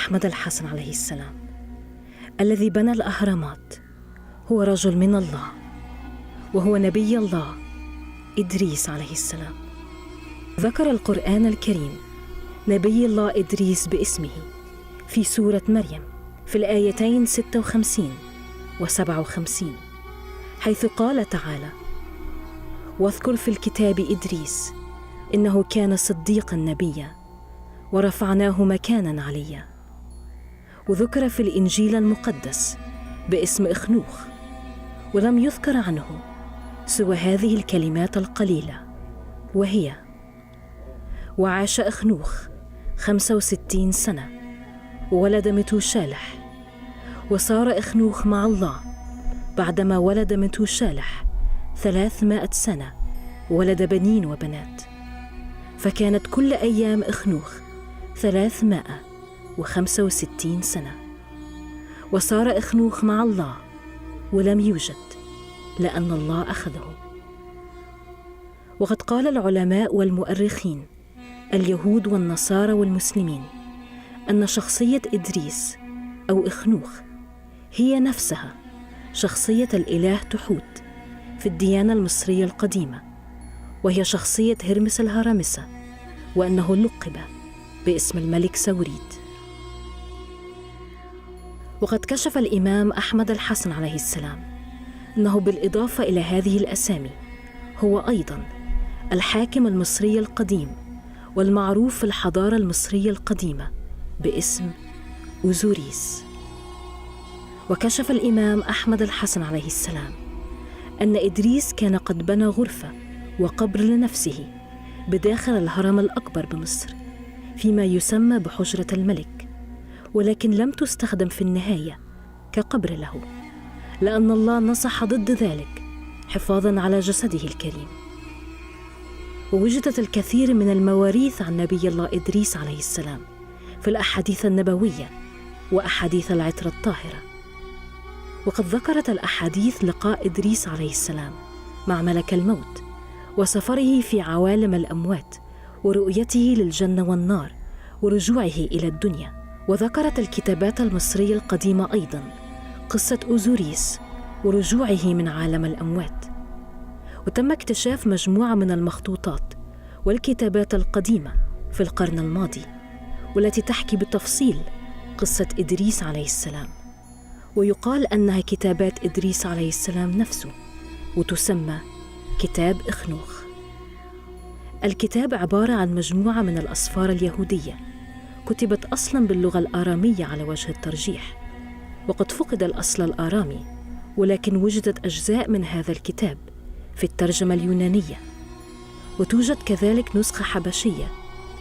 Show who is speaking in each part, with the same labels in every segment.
Speaker 1: أحمد الحسن عليه السلام الذي بنى الأهرامات هو رجل من الله، وهو نبي الله إدريس عليه السلام. ذكر القرآن الكريم نبي الله إدريس باسمه في سورة مريم في الآيتين 56 و57، حيث قال تعالى: واذكر في الكتاب إدريس إنه كان صديقا نبيا ورفعناه مكانا عليا. وذكر في الإنجيل المقدس باسم أخنوخ، ولم يذكر عنه سوى هذه الكلمات القليلة، وهي: وعاش أخنوخ 65 سنة وولد متوشالح. وصار أخنوخ مع الله بعدما ولد متوشالح 300 سنة، ولد بنين وبنات، فكانت كل أيام أخنوخ 365 سنة. وصار أخنوخ مع الله ولم يوجد، لأن الله أخذه. وقد قال العلماء والمؤرخين اليهود والنصارى والمسلمين أن شخصية إدريس أو أخنوخ هي نفسها شخصية الإله تحوت في الديانة المصرية القديمة، وهي شخصية هرمس الهرمسة، وأنه لقب باسم الملك سوريد. وقد كشف الإمام أحمد الحسن عليه السلام أنه بالإضافة إلى هذه الأسامي هو أيضاً الحاكم المصري القديم والمعروف في الحضارة المصرية القديمة باسم أوزوريس. وكشف الإمام أحمد الحسن عليه السلام أن إدريس كان قد بنى غرفة وقبر لنفسه بداخل الهرم الأكبر بمصر فيما يسمى بحجرة الملك، ولكن لم تستخدم في النهاية كقبر له، لأن الله نصح ضد ذلك حفاظاً على جسده الكريم. ووجدت الكثير من المواريث عن نبي الله إدريس عليه السلام في الأحاديث النبوية وأحاديث العترة الطاهرة. وقد ذكرت الأحاديث لقاء إدريس عليه السلام مع ملك الموت وسفره في عوالم الأموات ورؤيته للجنة والنار ورجوعه إلى الدنيا. وذكرت الكتابات المصرية القديمة أيضاً قصة أوزوريس ورجوعه من عالم الأموات. وتم اكتشاف مجموعة من المخطوطات والكتابات القديمة في القرن الماضي، والتي تحكي بالتفصيل قصة إدريس عليه السلام، ويقال أنها كتابات إدريس عليه السلام نفسه، وتسمى كتاب أخنوخ. الكتاب عبارة عن مجموعة من الأسفار اليهودية كتبت أصلاً باللغة الآرامية على وجه الترجيح، وقد فقد الأصل الآرامي، ولكن وجدت أجزاء من هذا الكتاب في الترجمة اليونانية. وتوجد كذلك نسخة حبشية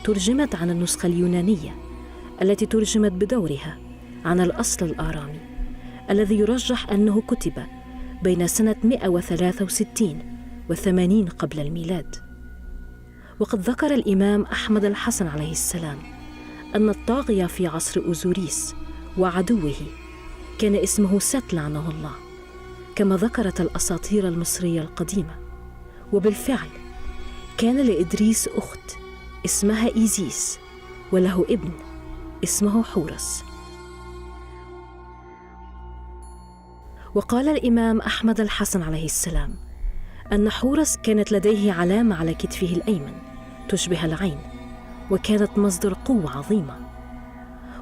Speaker 1: ترجمت عن النسخة اليونانية التي ترجمت بدورها عن الأصل الآرامي، الذي يرجح أنه كتب بين سنة 163 و80 قبل الميلاد. وقد ذكر الإمام أحمد الحسن عليه السلام أن الطاغية في عصر أوزوريس وعدوه كان اسمه ست لعنه الله، كما ذكرت الأساطير المصرية القديمة. وبالفعل كان لإدريس أخت اسمها إيزيس، وله ابن اسمه حورس. وقال الإمام أحمد الحسن عليه السلام أن حورس كانت لديه علامة على كتفه الأيمن تشبه العين، وكانت مصدر قوة عظيمة.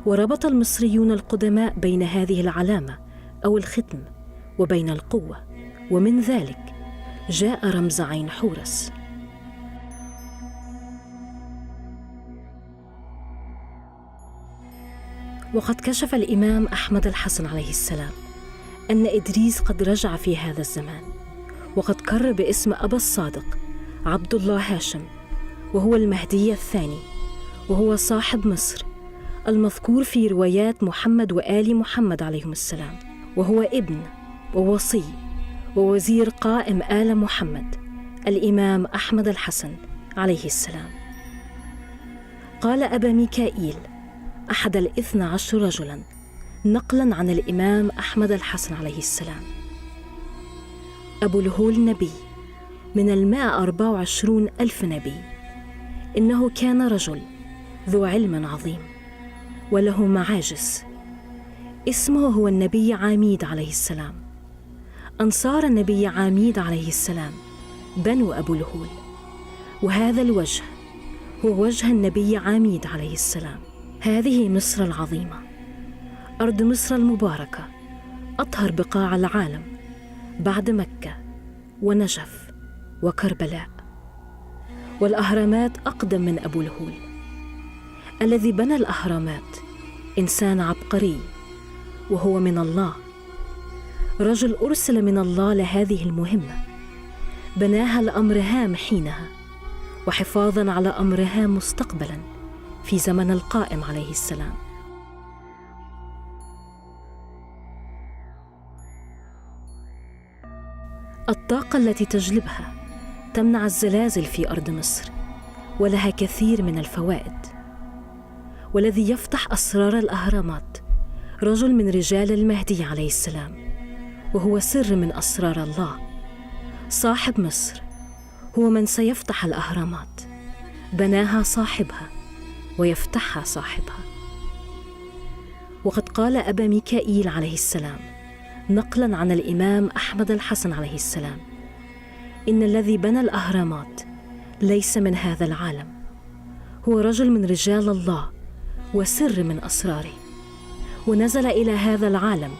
Speaker 1: وربط المصريون القدماء بين هذه العلامة أو الختم وبين القوة، ومن ذلك جاء رمز عين حورس. وقد كشف الإمام أحمد الحسن عليه السلام أن إدريس قد رجع في هذا الزمان، وقد كر باسم أبا الصادق عبد الله هاشم، وهو المهدي الثاني، وهو صاحب مصر المذكور في روايات محمد وآل محمد عليهم السلام، وهو ابن ووصي ووزير قائم آل محمد الإمام أحمد الحسن عليه السلام. قال أبا ميكائيل أحد 12 رجلاً نقلاً عن الإمام أحمد الحسن عليه السلام: أبو الهول نبي من 124,000 نبي، إنه كان رجل ذو علم عظيم، وله معاجز. اسمه هو النبي عاميد عليه السلام. أنصار النبي عاميد عليه السلام بنو أبو الهول، وهذا الوجه هو وجه النبي عاميد عليه السلام. هذه مصر العظيمة، أرض مصر المباركة، أطهر بقاع العالم بعد مكة ونجف وكربلاء. والأهرامات أقدم من أبو الهول. الذي بنى الأهرامات إنسان عبقري، وهو من الله، رجل أرسل من الله لهذه المهمة، بناها لأمر هام حينها، وحفاظاً على أمر هام مستقبلاً في زمن القائم عليه السلام. الطاقة التي تجلبها تمنع الزلازل في أرض مصر، ولها كثير من الفوائد. والذي يفتح أسرار الأهرامات رجل من رجال المهدي عليه السلام، وهو سر من أسرار الله. صاحب مصر هو من سيفتح الأهرامات، بناها صاحبها ويفتحها صاحبها. وقد قال أبا ميكائيل عليه السلام نقلاً عن الإمام أحمد الحسن عليه السلام: إن الذي بنى الأهرامات ليس من هذا العالم، هو رجل من رجال الله وسر من أسراره، ونزل إلى هذا العالم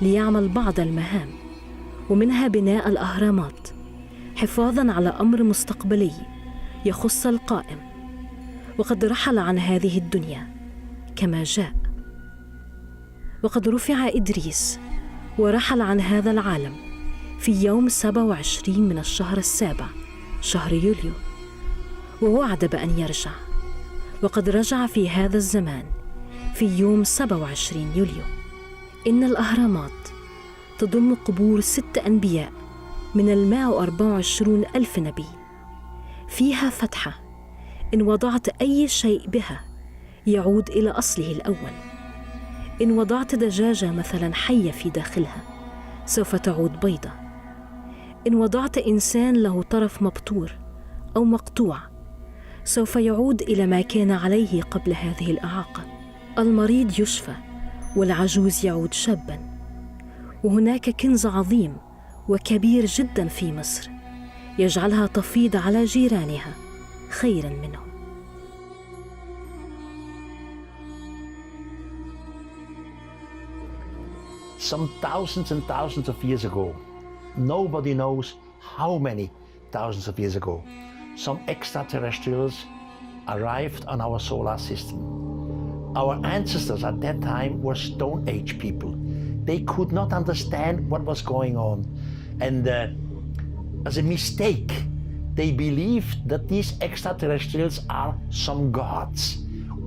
Speaker 1: ليعمل بعض المهام، ومنها بناء الأهرامات حفاظاً على أمر مستقبلي يخص القائم. وقد رحل عن هذه الدنيا كما جاء. وقد رفع إدريس ورحل عن هذا العالم في يوم 27 من الشهر السابع، شهر يوليو، ووعد بأن يرجع. وقد رجع في هذا الزمان في يوم 27 يوليو. إن الأهرامات تضم قبور 6 أنبياء من 124 ألف نبي. فيها فتحة، إن وضعت أي شيء بها يعود إلى أصله الأول. إن وضعت دجاجة مثلا حية في داخلها سوف تعود بيضة. إن وضعت إنسان له طرف مبتور أو مقطوع سوف يعود إلى ما كان عليه قبل هذه الإعاقة. المريض يشفى والعجوز يعود شابا. وهناك كنز عظيم وكبير جدا في مصر يجعلها تفيض على جيرانها خيرا منهم.
Speaker 2: Some thousands and thousands of years ago, nobody knows how many thousands of years ago, some extraterrestrials arrived on our solar system. Our ancestors at that time were Stone Age people. They could not understand what was going on. And as a mistake, they believed that these extraterrestrials are some gods.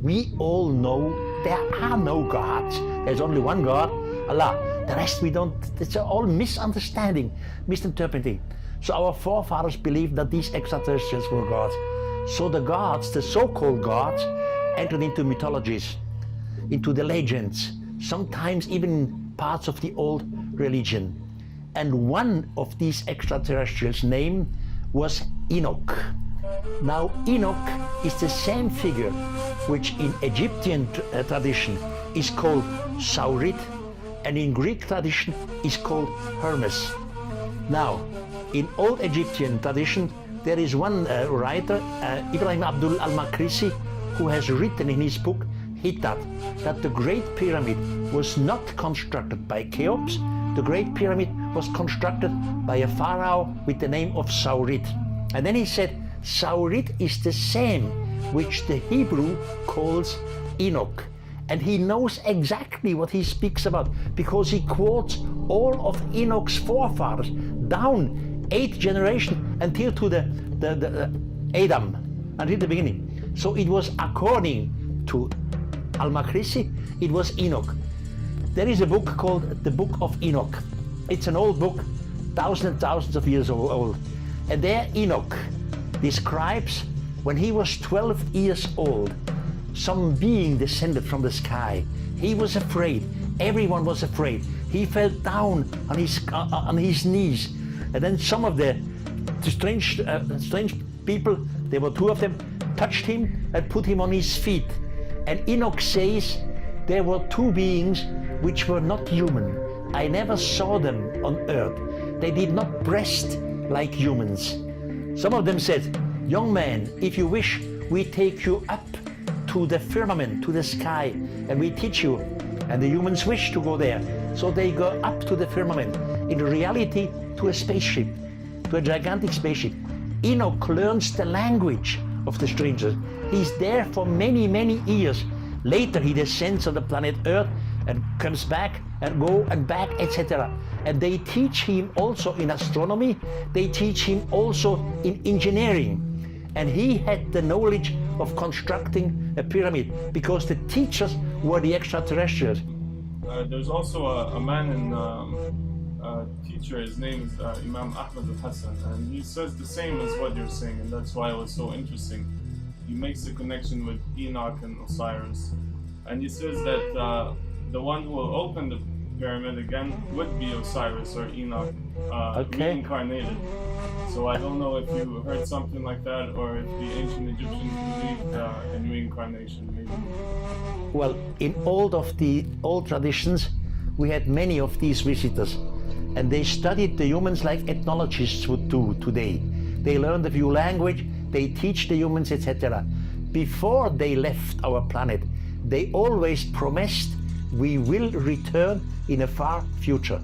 Speaker 2: We all know there are no gods. There's only one God, Allah. The rest we don't, it's all misunderstanding, misinterpreting. So our forefathers believed that these extraterrestrials were gods. So the gods, the so-called gods, entered into mythologies, into the legends, sometimes even parts of the old religion. And one of these extraterrestrials' name was Enoch. Now Enoch is the same figure which in Egyptian tradition is called Saurit, and in Greek tradition is called Hermes. Now, in old Egyptian tradition, there is one writer, Ibrahim Abdul al-Makrisi, who has written in his book Hittat that the Great Pyramid was not constructed by Cheops. The Great Pyramid was constructed by a pharaoh with the name of Saurit. And then he said, Saurit is the same which the Hebrew calls Enoch. And he knows exactly what he speaks about because he quotes all of Enoch's forefathers down 8 generations until to the Adam, until the beginning. So it was according to Al-Makrisi, it was Enoch. There is a book called the Book of Enoch. It's an old book, thousands and thousands of years old. And there Enoch describes when he was 12 years old, some being descended from the sky. He was afraid. Everyone was afraid. He fell down on his knees. And then some of the strange people, there were 2 of them, touched him and put him on his feet. And Enoch says there were two beings which were not human. I never saw them on earth. They did not breast like humans. Some of them said, young man, if you wish, we take you up to the firmament, to the sky, and we teach you. And the humans wish to go there. So they go up to the firmament, in reality to a spaceship, to a gigantic spaceship. Enoch learns the language of the strangers. He's there for many, many years. Later he descends on the planet Earth and comes back and go and back, etc. And they teach him also in astronomy, they teach him also in engineering. And he had the knowledge of constructing a pyramid because the teachers were the extraterrestrials.
Speaker 3: There's also a man in teacher, his name is Imam Ahmed al-Hassan, and he says the same as what you're saying, and that's why it was so interesting. He makes the connection with Enoch and Osiris, and he says that the one who will open the pyramid again would be Osiris or Enoch, reincarnated. So I don't know if you heard something like that, or if the ancient Egyptians believed in reincarnation, maybe.
Speaker 2: Well, in all of the old traditions, we had many of these visitors, and they studied the humans like ethnologists would do today. They learned a few language, they teach the humans, etc. Before they left our planet, they always promised, we will return in a far future.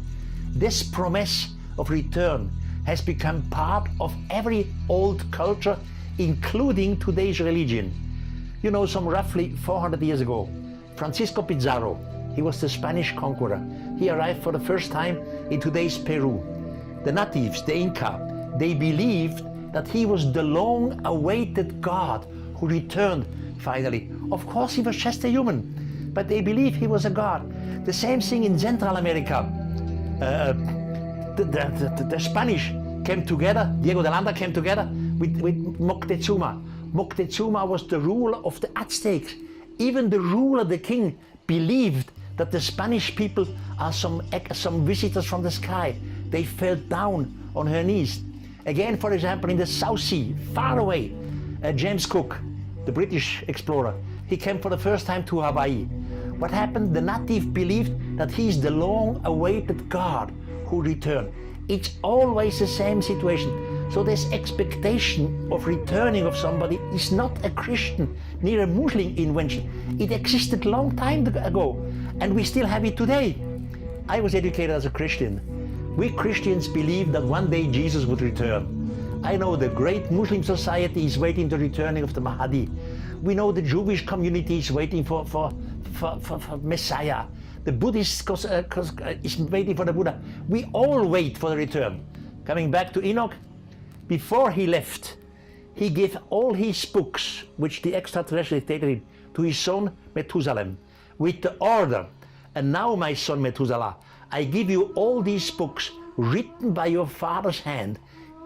Speaker 2: This promise of return has become part of every old culture, including today's religion. You know, some roughly 400 years ago, Francisco Pizarro, he was the Spanish conqueror. He arrived for the first time in today's Peru. The natives, the Inca, they believed that he was the long-awaited God who returned finally. Of course, he was just a human, but they believed he was a God. The same thing in Central America. The Spanish came together, Diego de Landa came together with Moctezuma. Moctezuma was the ruler of the Aztecs. Even the ruler, the king, believed that the Spanish people are some visitors from the sky. They fell down on her knees. Again, for example, in the South Sea, far away, James Cook, the British explorer, he came for the first time to Hawaii. What happened? The native believed that he is the long-awaited God who returned. It's always the same situation. So this expectation of returning of somebody is not a Christian, neither a Muslim invention. It existed a long time ago, and we still have it today. I was educated as a Christian. We Christians believe that one day Jesus would return. I know the great Muslim society is waiting the returning of the Mahdi. We know the Jewish community is waiting for Messiah. The Buddhist is waiting for the Buddha. We all wait for the return. Coming back to Enoch, before he left, he gave all his books, which the extraterrestrials dictated him, to his son Methuselah, with the order, and now my son Methuselah, I give you all these books written by your father's hand.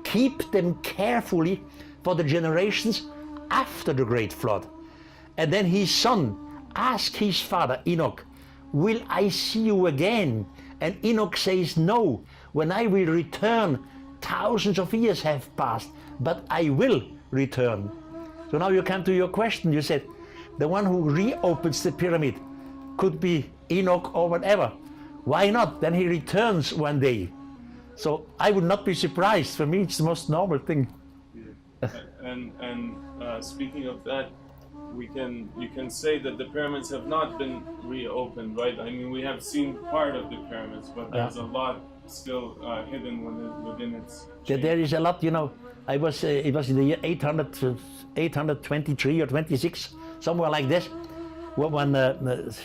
Speaker 2: Keep them carefully for the generations after the great flood. And then his son asked his father, Enoch, will I see you again? And Enoch says, no, when I will return, thousands of years have passed, but I will return. So now you come to your question. You said, the one who reopens the pyramid could be Enoch or whatever. Why not? Then he returns one day. So I would not be surprised. For me, it's the most normal thing.
Speaker 3: And speaking of that, you can say that the pyramids have not been reopened, right? I mean, we have seen part of the pyramids, but there's a lot still hidden within its chain. There
Speaker 2: is a lot, you know. It was in the year 823 or 26, somewhere like this, when the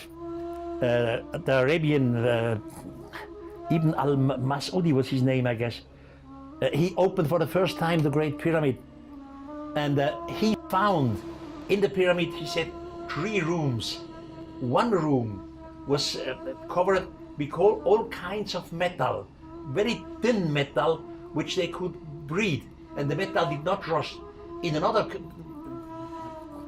Speaker 2: Arabian Ibn al-Mas'udi was his name, I guess. He opened for the first time the Great Pyramid, and he found in the pyramid, he said, 3 rooms. One room was covered with all kinds of metal, very thin metal, which they could breathe, and the metal did not rust. In another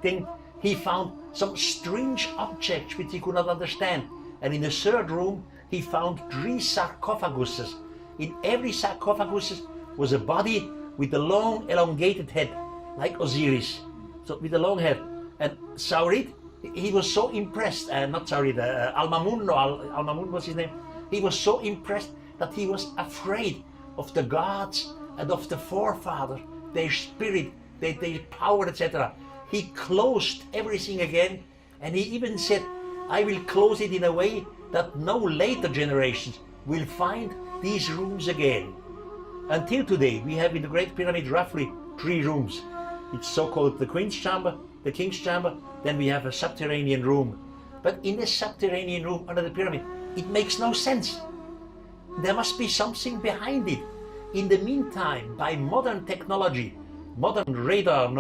Speaker 2: thing, he found some strange objects which he could not understand. And in the 3rd room, he found 3 sarcophaguses. In every sarcophagus was a body with a long elongated head, like Osiris. So with a long head. And Saurit, He was so impressed, Al-Mamun was his name. He was so impressed that he was afraid of the gods and of the forefathers, their spirit, their power, etc. He closed everything again, and he even said, I will close it in a way that no later generations will find these rooms again. Until today, we have in the Great Pyramid roughly 3 rooms. It's so-called the Queen's Chamber, the King's Chamber, then we have a subterranean room. But in this subterranean room under the pyramid, it makes no sense. There must be something behind it. In the meantime, by modern technology, modern radar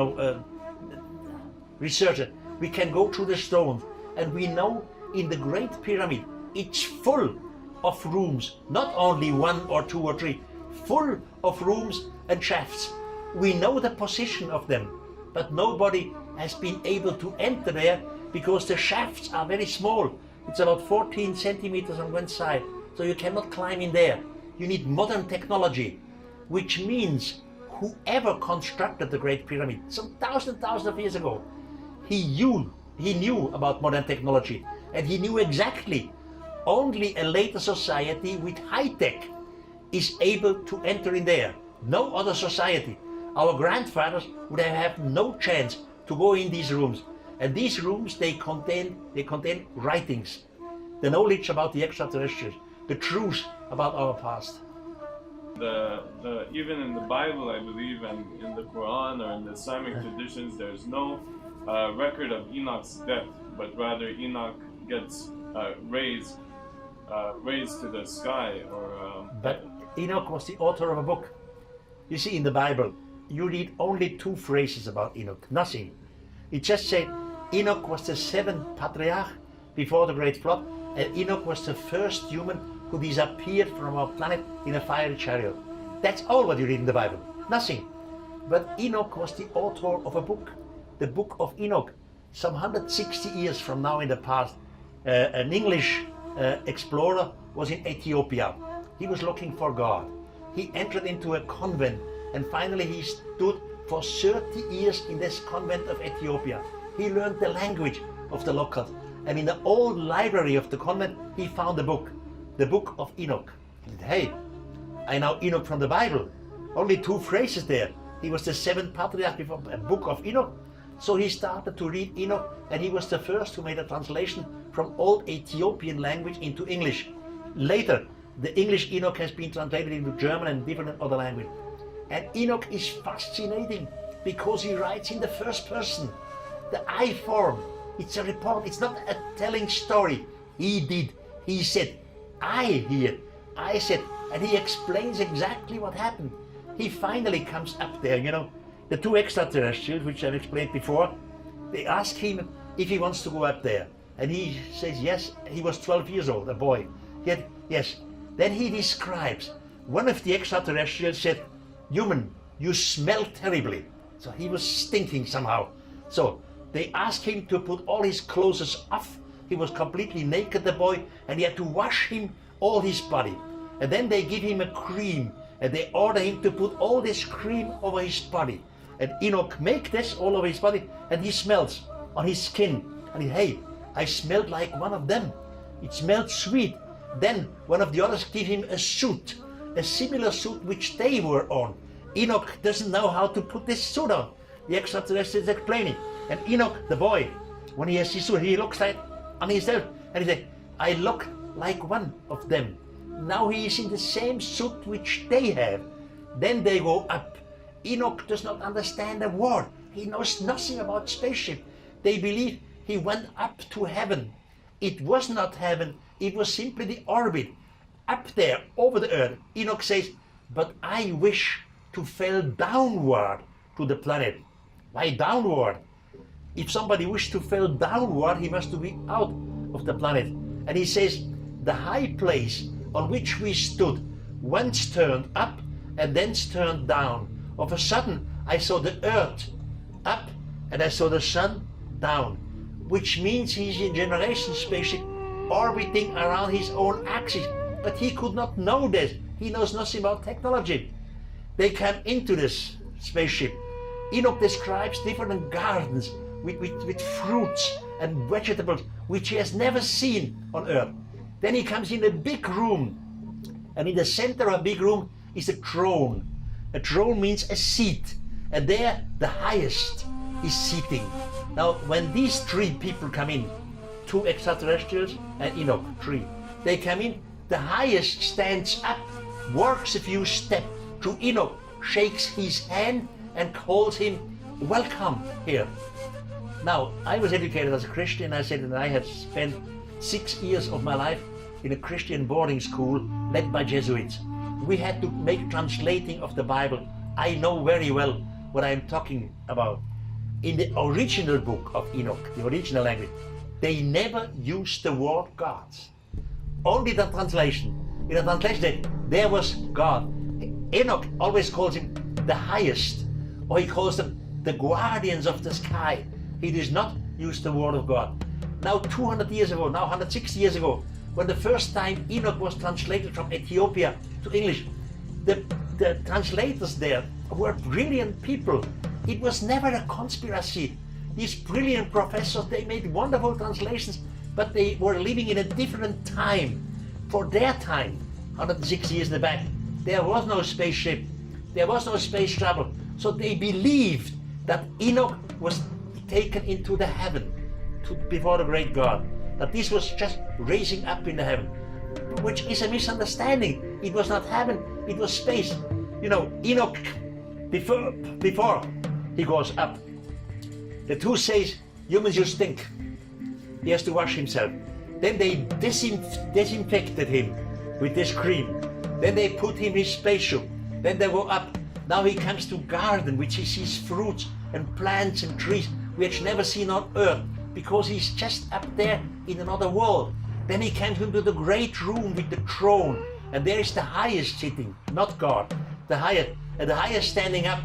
Speaker 2: research, we can go through the stones, and we know in the Great Pyramid, it's full of rooms, not only 1 or 2 or 3, full of rooms and shafts. We know the position of them, but nobody has been able to enter there because the shafts are very small. It's about 14 centimeters on one side, so you cannot climb in there. You need modern technology, which means whoever constructed the Great Pyramid some thousands of years ago, he knew about modern technology, and he knew exactly only a later society with high tech is able to enter in there. No other society. Our grandfathers would have no chance to go in these rooms. And these rooms, they contain writings, the knowledge about the extraterrestrials, the truth about our past.
Speaker 3: Even in the Bible, I believe, and in the Quran or in the Islamic traditions, there's no record of Enoch's death, but rather Enoch gets raised to the sky.
Speaker 2: But Enoch was the author of a book. You see, in the Bible, you read only 2 phrases about Enoch, nothing. It just said Enoch was the 7th patriarch before the great flood, and Enoch was the first human who disappeared from our planet in a fiery chariot. That's all what you read in the Bible, nothing. But Enoch was the author of a book, the Book of Enoch. Some 160 years from now in the past, an English explorer was in Ethiopia. He was looking for God. He entered into a convent, and finally he stood for 30 years in this convent of Ethiopia. He learned the language of the locals, and in the old library of the convent he found a book, the Book of Enoch. He said, hey, I know Enoch from the Bible, only 2 phrases there. He was the 7th patriarch before a Book of Enoch. So he started to read Enoch, and he was the first who made a translation from old Ethiopian language into English. Later, the English Enoch has been translated into German and different other languages. And Enoch is fascinating because he writes in the first person, the I form. It's a report, it's not a telling story. He did, he said, I here, I said, and he explains exactly what happened. He finally comes up there, you know, the 2 extraterrestrials, which I've explained before, they ask him if he wants to go up there. And he says yes. He was 12 years old, a boy. He had, yes. Then he describes, one of the extraterrestrials said, human, you smell terribly. So he was stinking somehow. So they asked him to put all his clothes off. He was completely naked, the boy, and he had to wash him all his body. And then they give him a cream, and they order him to put all this cream over his body. And Enoch make this all over his body, and he smells on his skin. And he, hey, I smelled like one of them. It smelled sweet. Then one of the others give him a suit, a similar suit which they were on. Enoch doesn't know how to put this suit on. The extraterrestrial is explaining. And Enoch, the boy, when he has his suit, he looks like on himself, and he says, I look like one of them. Now he is in the same suit which they have. Then they go up. Enoch does not understand a word. He knows nothing about spaceship. They believe he went up to heaven. It was not heaven, it was simply the orbit. Up there, over the earth, Enoch says, but I wish to fall downward to the planet. Why downward? If somebody wished to fall downward, he must be out of the planet. And he says, the high place on which we stood once turned up and then turned down. Of a sudden, I saw the earth up and I saw the sun down, which means he's in generation spaceship orbiting around his own axis. But he could not know this. He knows nothing about technology. They come into this spaceship. Enoch describes different gardens with fruits and vegetables which he has never seen on earth. Then he comes in a big room, and in the center of a big room is a throne. A throne means a seat, and there the highest is sitting. Now when these three people come in, two extraterrestrials and Enoch, three, they come in, the highest stands up, walks a few steps to Enoch, shakes his hand and calls him, welcome here. Now, I was educated as a Christian. I said that I had spent 6 years of my life in a Christian boarding school led by Jesuits. We had to make translating of the Bible. I know very well what I'm talking about. In the original book of Enoch, the original language, they never used the word God. Only the translation. In the translation, there was God. Enoch always calls him the highest, or he calls them the guardians of the sky. He does not use the word of God. Now 200 years ago, now 160 years ago, when the first time Enoch was translated from Ethiopia to English, the translators there were brilliant people. It was never a conspiracy. These brilliant professors, they made wonderful translations, but they were living in a different time. For their time, 160 years in the back, there was no spaceship, there was no space travel. So they believed that Enoch was taken into the heaven before the great God, that this was just raising up in the heaven, which is a misunderstanding. It was not heaven, it was space. You know, Enoch, before he goes up, the two says, humans, you stink. He has to wash himself. Then they disinfected him with this cream. Then they put him in his spacesuit. Then they go up. Now he comes to garden, which he sees fruits and plants and trees which never seen on earth, because he's just up there in another world. Then he comes into the great room with the throne, and there is the highest sitting, not God, the highest, and the highest standing up.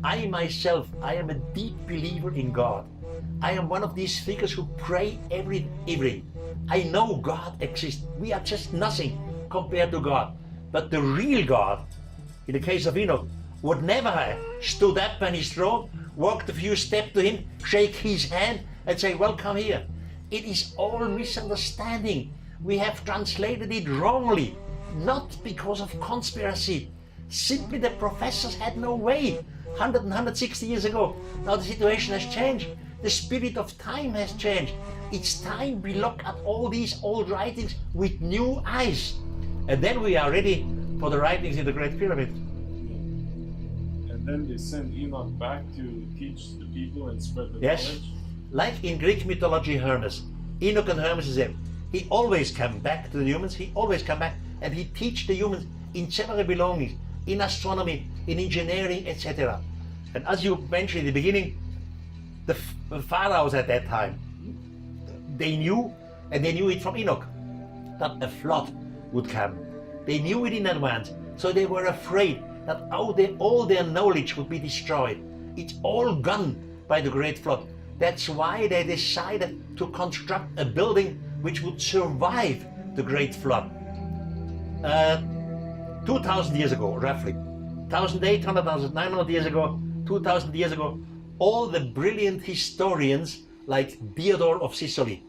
Speaker 2: I myself, I am a deep believer in God. I am one of these figures who pray every evening. I know God exists. We are just nothing compared to God. But the real God, in the case of Enoch, would never have stood up on his throne, walked a few steps to him, shake his hand and say, welcome here. It is all misunderstanding. We have translated it wrongly, not because of conspiracy. Simply the professors had no way. 100 and 160 years ago. Now the situation has changed. The spirit of time has changed. It's time we look at all these old writings with new eyes. And then we are ready for the writings in the Great Pyramid.
Speaker 3: And then they send Enoch back to teach the people and spread the
Speaker 2: Yes,
Speaker 3: knowledge.
Speaker 2: like in Greek mythology, Hermes. Enoch and Hermes is him. He always come back to the humans. He always come back and he teach the humans in several belongings, in astronomy, in engineering, etc. And as you mentioned in the beginning, the pharaohs at that time, they knew, and they knew it from Enoch, that a flood would come. They knew it in advance, so they were afraid that all their knowledge would be destroyed. It's all gone by the great flood. That's why they decided to construct a building which would survive the great flood. 2,000 years ago, roughly, 1,800, 1,900 years ago, 2,000 years ago, all the brilliant historians like Diodor of Sicily,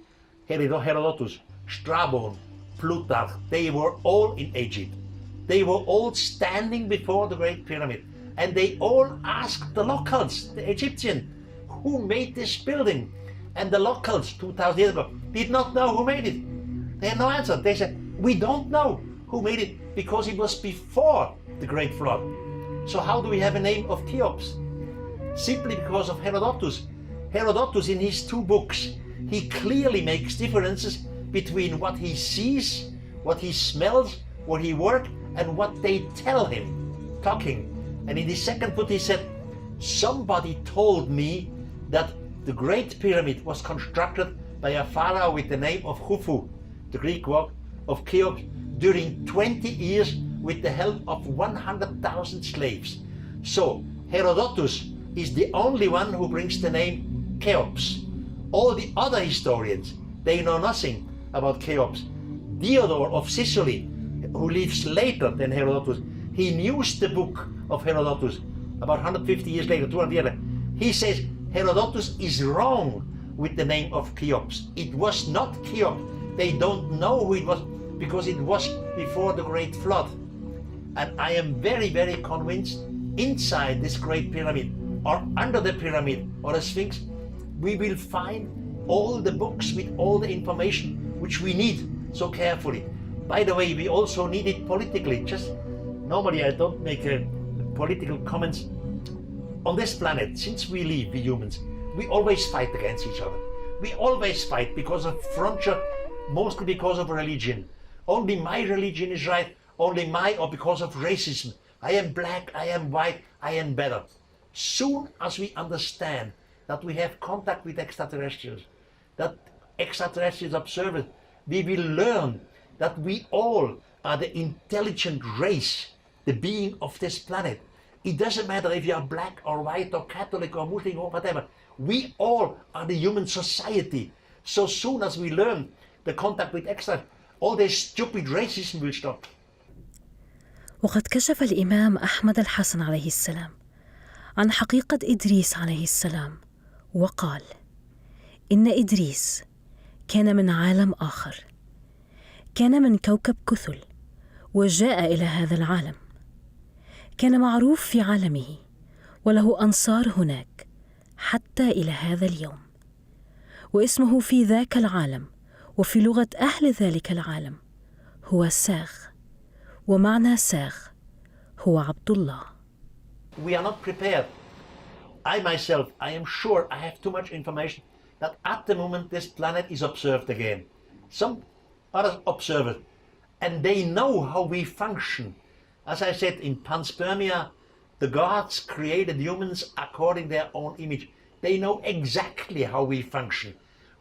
Speaker 2: Herodotus, Strabon, Plutarch, they were all in Egypt. They were all standing before the Great Pyramid, and they all asked the locals, the Egyptian, who made this building? And the locals 2,000 years ago did not know who made it. They had no answer. They said, we don't know who made it because it was before the Great Flood. So how do we have a name of Cheops? Simply because of Herodotus. Herodotus, in his two books, he clearly makes differences between what he sees, what he smells, what he works, and what they tell him, talking. And in the second book he said, somebody told me that the Great Pyramid was constructed by a pharaoh with the name of Khufu, the Greek word of Cheops, during 20 years with the help of 100,000 slaves. So Herodotus is the only one who brings the name Cheops. All the other historians, they know nothing about Cheops. Diodor of Sicily, who lives later than Herodotus, he knew the book of Herodotus about 150 years later, 200 years later. He says Herodotus is wrong with the name of Cheops. It was not Cheops. They don't know who it was because it was before the Great Flood. And I am very, very convinced inside this Great Pyramid or under the pyramid or the Sphinx, we will find all the books with all the information which we need so carefully. By the way, we also need it politically. Just normally I don't make political comments. On this planet, since we live, we humans, we always fight against each other. We always fight because of frontier, mostly because of religion. Only my religion is right, only my, or because of racism. I am black, I am white, I am better. Soon as we understand that we have contact with extraterrestrials, that extraterrestrials observe it, we will learn that we all are the intelligent race, the being of this planet. It doesn't matter if you are black or white or Catholic or Muslim or whatever. We all are the human society. So soon as we learn the contact with extra, all this stupid racism will stop.
Speaker 1: وقد كشف الإمام أحمد الحسن عليه السلام عن حقيقة إدريس عليه السلام وقال: إن إدريس كان من عالم آخر، كان من كوكب كثل وجاء إلى هذا العالم. كان معروف في عالمه وله أنصار هناك حتى إلى هذا اليوم، واسمه في ذاك العالم وفي لغة أهل ذلك العالم هو ساغ، ومعنى ساغ هو عبد الله.
Speaker 2: We are not prepared. I myself, I am sure I have too much information that at the moment this planet is observed again. Some others observe it and they know how we function. As I said, in panspermia, the gods created humans according to their own image. They know exactly how we function.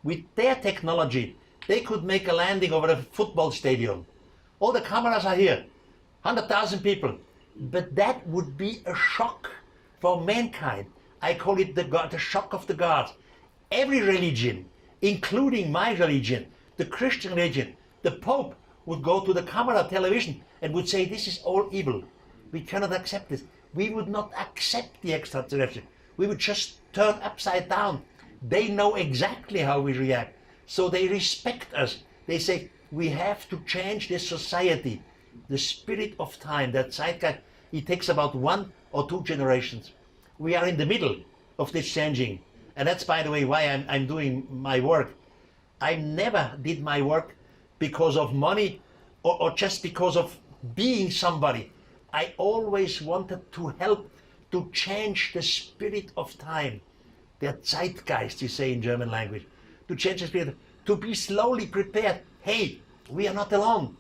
Speaker 2: With their technology, they could make a landing over a football stadium. All the cameras are here, 100,000 people. But that would be a shock for mankind. I call it the shock of the gods. Every religion, including my religion, the Christian religion, the Pope would go to the camera television and would say, this is all evil. We cannot accept this. We would not accept the extraterrestrial. We would just turn upside down. They know exactly how we react. So they respect us. They say, we have to change this society. The spirit of time, that zeitgeist, it takes about 1 or 2 generations. We are in the middle of this changing. And that's, by the way, why I'm doing my work. I never did my work because of money or just because of being somebody. I always wanted to help to change the spirit of time. Der Zeitgeist, you say in German language. To change the spirit, to be slowly prepared. Hey, we are not alone.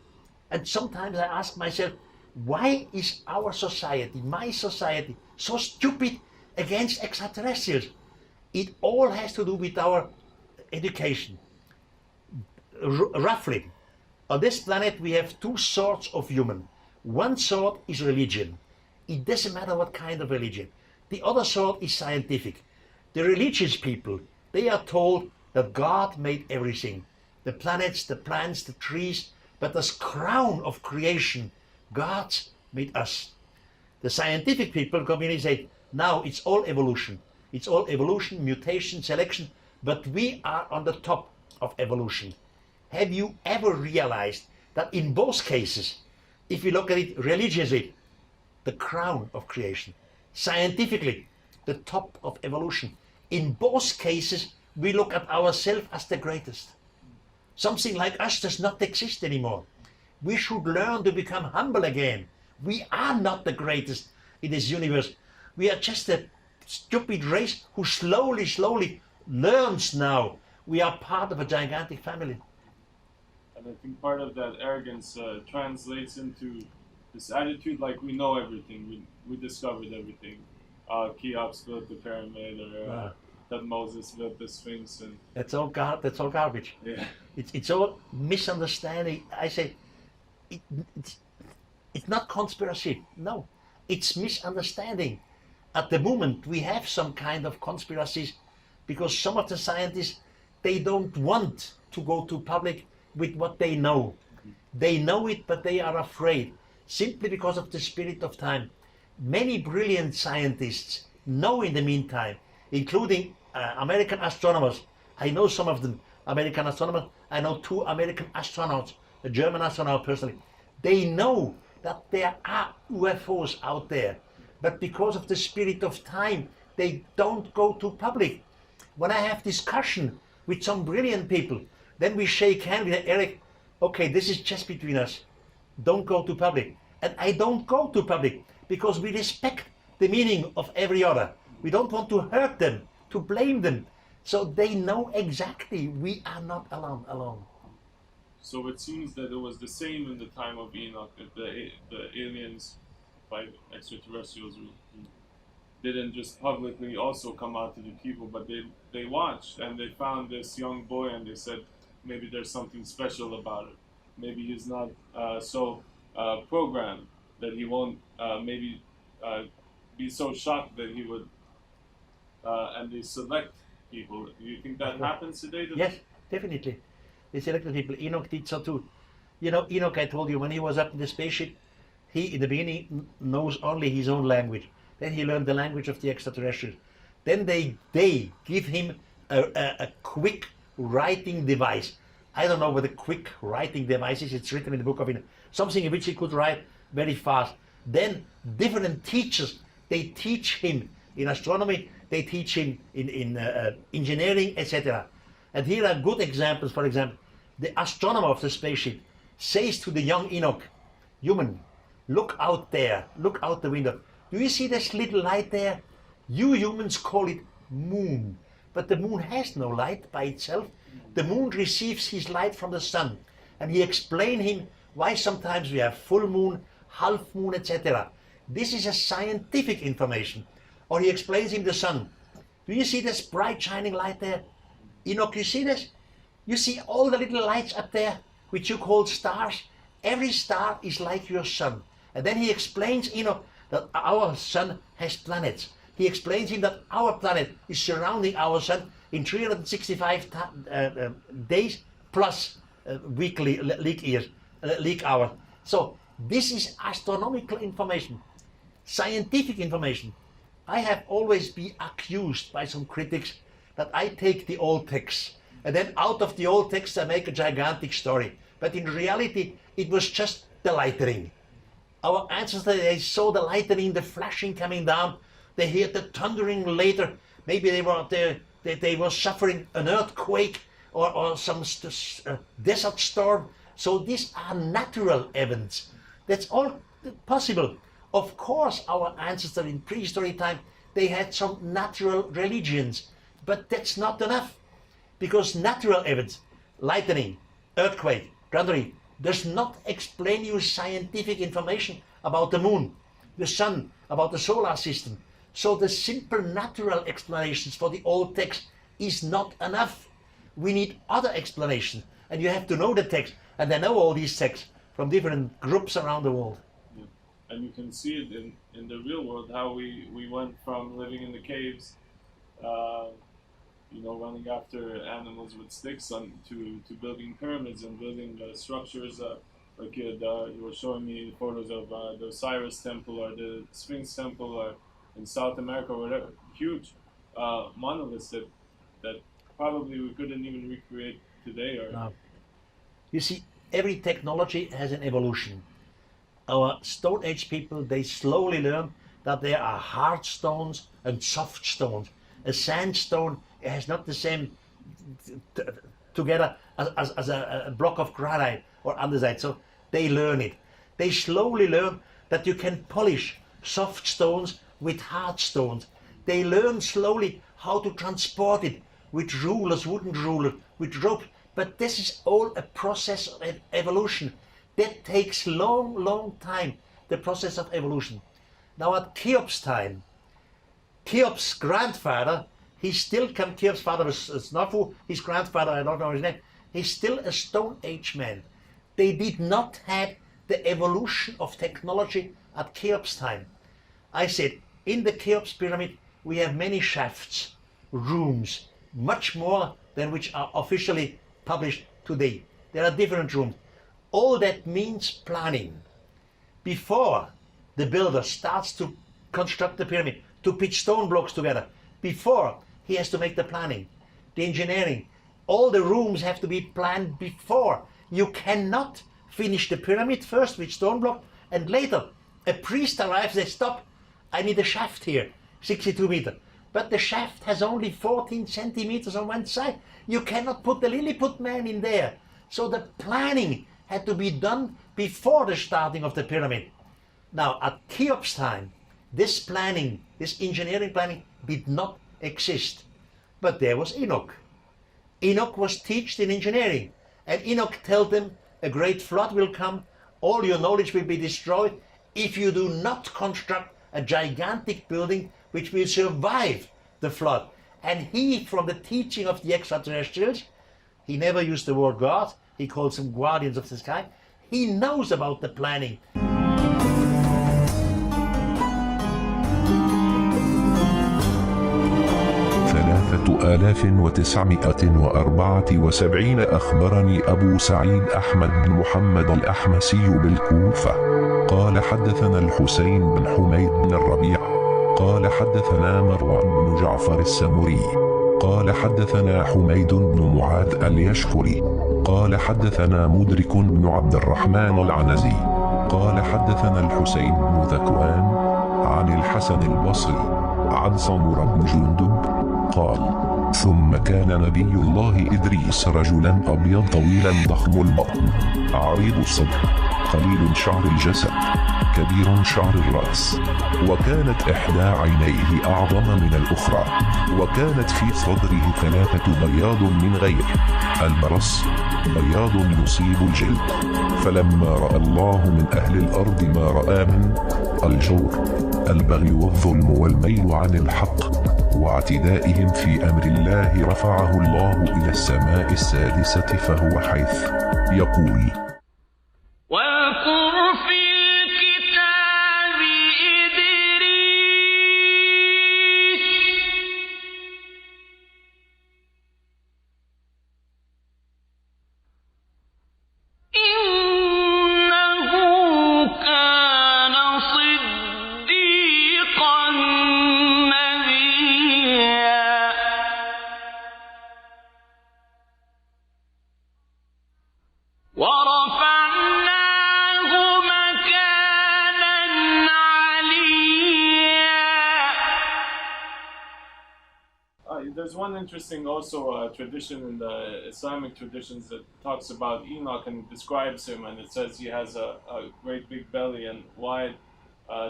Speaker 2: And sometimes I ask myself, why is our society, my society, so stupid against extraterrestrials? It all has to do with our education. Roughly, on this planet we have 2 sorts of human. One sort is religion. It doesn't matter what kind of religion. The other sort is scientific. The religious people, they are told that God made everything. The planets, the plants, the trees, but as crown of creation, God made us. The scientific people come in and say, now it's all evolution. It's all evolution, mutation, selection, but we are on the top of evolution. Have you ever realized that in both cases, if you look at it religiously, the crown of creation, scientifically, the top of evolution, in both cases, we look at ourselves as the greatest. Something like us does not exist anymore. We should learn to become humble again. We are not the greatest in this universe. We are just a stupid race who slowly learns now. We are part of a gigantic family.
Speaker 3: And I think part of that arrogance translates into this attitude like we know everything, we discovered everything. Cheops built the pyramid, or that Moses built the Sphinx. And
Speaker 2: that's all garbage.
Speaker 3: Yeah.
Speaker 2: It's all misunderstanding. I say, it's not conspiracy. No, it's misunderstanding. At the moment, we have some kind of conspiracies because some of the scientists, they don't want to go to public with what they know. They know it, but they are afraid, simply because of the spirit of time. Many brilliant scientists know in the meantime, including American astronomers, I know some of them, American astronomers. I know 2 American astronauts, a German astronaut personally. They know that there are UFOs out there, but because of the spirit of time, they don't go to public. When I have discussion with some brilliant people, then we shake hands with Eric. Okay, this is just between us. Don't go to public. And I don't go to public because we respect the meaning of every other. We don't want to hurt them, to blame them. So they know exactly we are not alone.
Speaker 3: So it seems that it was the same in the time of Enoch, that the aliens, by extraterrestrials, didn't just publicly also come out to the people, but they watched and they found this young boy and they said, maybe there's something special about it. Maybe he's not so programmed that he won't maybe be so shocked that he would, and they select people. Do you think that happens today?
Speaker 2: Yes, definitely. They selected people. Enoch did so too. You know, Enoch, I told you, when he was up in the spaceship, he in the beginning knows only his own language. Then he learned the language of the extraterrestrials. Then they give him a quick writing device. I don't know what a quick writing device is. It's written in the book of Enoch. Something in which he could write very fast. Then different teachers, they teach him in astronomy, they teach him in engineering, etc. And here are good examples. For example, the astronomer of the spaceship says to the young Enoch, human, look out there, look out the window. Do you see this little light there? You humans call it moon, but the moon has no light by itself. The moon receives his light from the sun. And he explained him why sometimes we have full moon, half moon, etc. This is a scientific information. Or he explains him the sun. Do you see this bright shining light there? Enoch, you see this? You see all the little lights up there, which you call stars? Every star is like your sun. And then he explains Enoch that our sun has planets. He explains him that our planet is surrounding our sun in 365 days plus weekly leak hour. So this is astronomical information, scientific information. I have always been accused by some critics that I take the old texts and then out of the old texts I make a gigantic story. But in reality, it was just the lightning. Our ancestors, they saw the lightning, the flashing coming down. They heard the thundering later. Maybe they were suffering an earthquake or some desert storm. So these are natural events. That's all possible. Of course, our ancestors in prehistoric time, they had some natural religions, but that's not enough. Because natural events, lightning, earthquake, thundering, does not explain you scientific information about the moon, the sun, about the solar system. So the simple natural explanations for the old text is not enough. We need other explanations. And you have to know the text. And I know all these texts from different groups around the world.
Speaker 3: Yeah. And you can see it in the real world, how we went from living in the caves, running after animals with sticks to building pyramids and building structures. Like you were showing me photos of the Osiris Temple or the Sphinx Temple or in South America or whatever. Huge monoliths that probably we couldn't even recreate today. Or
Speaker 2: no. You see, every technology has an evolution. Our Stone Age people, they slowly learn that there are hard stones and soft stones. A sandstone has not the same together as a block of granite or andesite. So they learn it. They slowly learn that you can polish soft stones with hard stones. They learn slowly how to transport it with rulers, wooden rulers, with ropes. But this is all a process of evolution. That takes long time, the process of evolution. Now at Cheops' time, Cheops' grandfather, Cheops' father was Snafu, his grandfather, I don't know his name, he's still a Stone Age man. They did not have the evolution of technology at Cheops' time. I said, in the Cheops pyramid, we have many shafts, rooms, much more than which are officially published today. There are different rooms. All that means planning. Before the builder starts to construct the pyramid, to pitch stone blocks together, before he has to make the planning. the engineering. All the rooms have to be planned before. You cannot finish the pyramid first with stone block and later a priest arrives, they stop, I need a shaft here, 62 meters. But the shaft has only 14 centimeters on one side. You cannot put the Lilliput man in there. So the planning had to be done before the starting of the pyramid. Now at Cheop's time, this planning, this engineering planning did not exist. But there was Enoch. Enoch was taught in engineering. And Enoch told them a great flood will come, all your knowledge will be destroyed if you do not construct a gigantic building which will survive the flood. And he, from the teaching of the extraterrestrials, he never used the word God, he calls them guardians of the sky, he knows about the planning.
Speaker 4: آلاف 974 أخبرني أبو سعيد أحمد بن محمد الأحمسي بالكوفة قال حدثنا الحسين بن حميد بن الربيع قال حدثنا مروان بن جعفر السمري قال حدثنا حميد بن معاذ اليشكري قال حدثنا مدرك بن عبد الرحمن العنزي قال حدثنا الحسين بن ذكوان عن الحسن البصري عن سمرة بن جندب قال ثم كان نبي الله إدريس رجلا أبيض طويلا ضخم البطن عريض الصدر قليل شعر الجسد كبير شعر الرأس وكانت إحدى عينيه أعظم من الأخرى وكانت في صدره 3 بياض من غير البرص بياض يصيب الجلد فلما رأى الله من أهل الأرض ما رأى من الجور البغي والظلم والميل عن الحق واعتدائهم في أمر الله رفعه الله إلى السماء السادسة فهو حيث يقول
Speaker 5: واذكر في الكتاب إدريس إنه كان صديقا ورفعناه مكانا عليا.
Speaker 3: There's one interesting also tradition in the Islamic traditions that talks about Enoch and describes him, and it says he has a great big belly and wide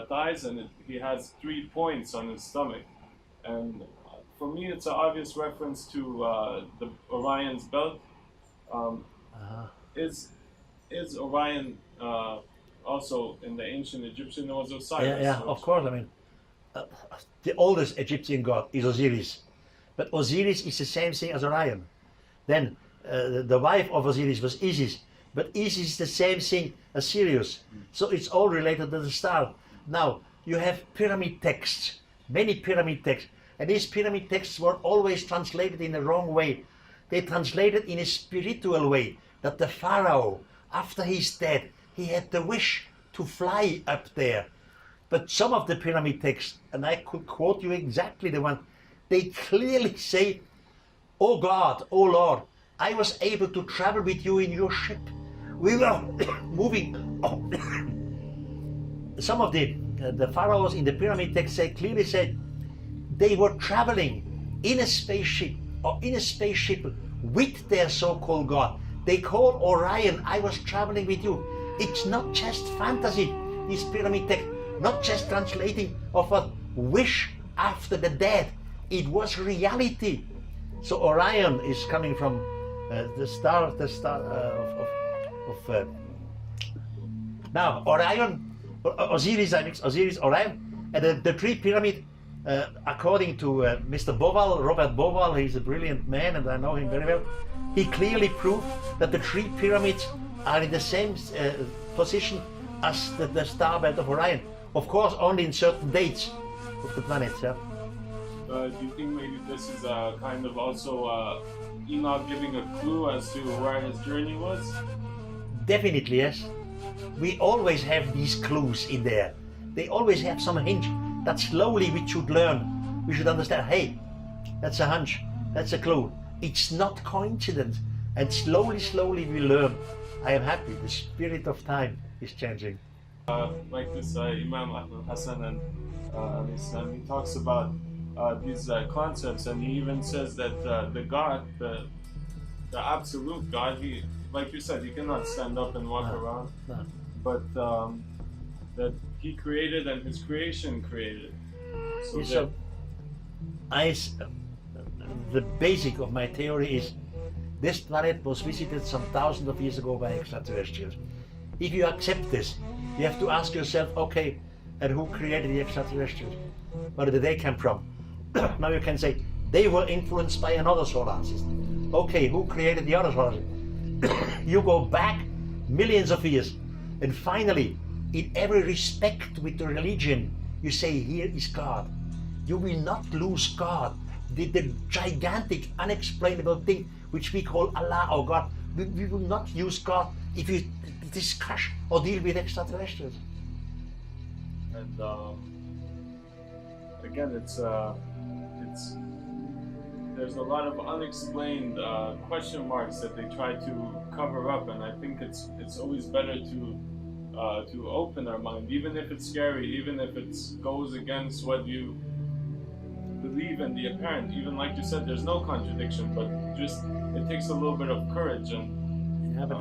Speaker 3: thighs, and he has 3 points on his stomach. And for me, it's an obvious reference to the Orion's belt. Is Orion also in the ancient Egyptian? There was Osiris.
Speaker 2: Yeah, of course. I mean, the oldest Egyptian god is Osiris, but Osiris is the same thing as Orion. Then the wife of Osiris was Isis, but Isis is the same thing as Sirius. So it's all related to the star. Now you have pyramid texts, many pyramid texts, and these pyramid texts were always translated in the wrong way. They translated in a spiritual way, that the pharaoh, after he's dead, he had the wish to fly up there. But some of the pyramid texts, and I could quote you exactly the one, they clearly say, "Oh God, oh Lord, I was able to travel with you in your ship. We were moving." Some of the pharaohs in the pyramid text clearly say they were traveling in a spaceship with their so-called God. They call Orion, "I was traveling with you." It's not just fantasy, this pyramid text, not just translating of a wish after the dead. It was reality. So Orion is coming from the star of now Orion, Osiris, Orion, and the 3 pyramids. According to Mr. Boval, Robert Boval, he's a brilliant man and I know him very well, he clearly proved that the 3 pyramids are in the same position as the star belt of Orion. Of course, only in certain dates of the planets. Yeah.
Speaker 3: Do you think maybe this is kind of also Enoch giving a clue as to where his journey was?
Speaker 2: Definitely, yes. We always have these clues in there. They always have some hint that slowly we should learn. We should understand, hey, that's a hunch, that's a clue. It's not coincidence. And slowly we learn. I am happy. The spirit of time is changing.
Speaker 3: Like this Imam Ahmad Hassan and he talks about these concepts, and he even says that the God, the absolute God, he, like you said, he cannot stand up and walk around, but that he created and his creation created. So
Speaker 2: the basic of my theory is this planet was visited some thousands of years ago by extraterrestrials. If you accept this, you have to ask yourself, okay, and who created the extraterrestrials? Where did they come from? Now you can say, they were influenced by another solar system. Okay, who created the other solar system? You go back millions of years, and finally, in every respect with the religion, you say, here is God. You will not lose God. The gigantic, unexplainable thing which we call Allah or God, we will not use God if you discuss or deal with extraterrestrials.
Speaker 3: And again, there's a lot of unexplained question marks that they try to cover up, and I think it's always better to open our mind, even if it's scary, even if it goes against what you believe in the apparent. Even like you said, there's no contradiction, but just it takes a little bit of courage. And
Speaker 2: yeah, but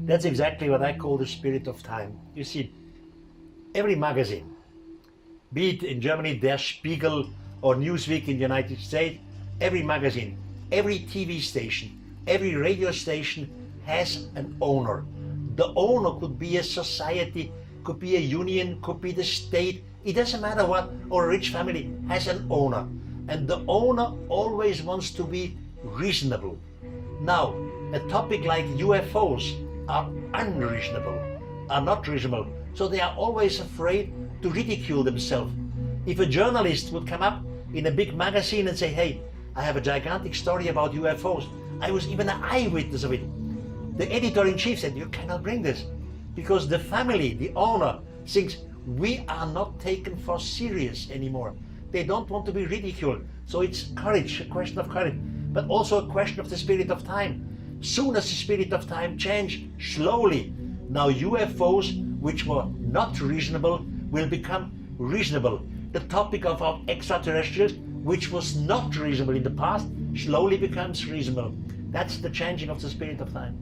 Speaker 2: that's exactly what I call the spirit of time. You see, every magazine, be it in Germany, Der Spiegel, or Newsweek in the United States, every magazine, every TV station, every radio station has an owner. The owner could be a society, could be a union, could be the state. It doesn't matter what, or a rich family has an owner. And the owner always wants to be reasonable. Now, a topic like UFOs are unreasonable, are not reasonable. So they are always afraid to ridicule themselves. If a journalist would come up in a big magazine and say, hey, I have a gigantic story about UFOs, I was even an eyewitness of it, the editor-in-chief said, you cannot bring this, because the family, the owner, thinks we are not taken for serious anymore. They don't want to be ridiculed. So it's courage, a question of courage, but also a question of the spirit of time. Soon as the spirit of time change, slowly, now UFOs, which were not reasonable, will become reasonable. The topic of our extraterrestrials, which was not reasonable in the past, slowly becomes reasonable. That's the changing of the spirit of time.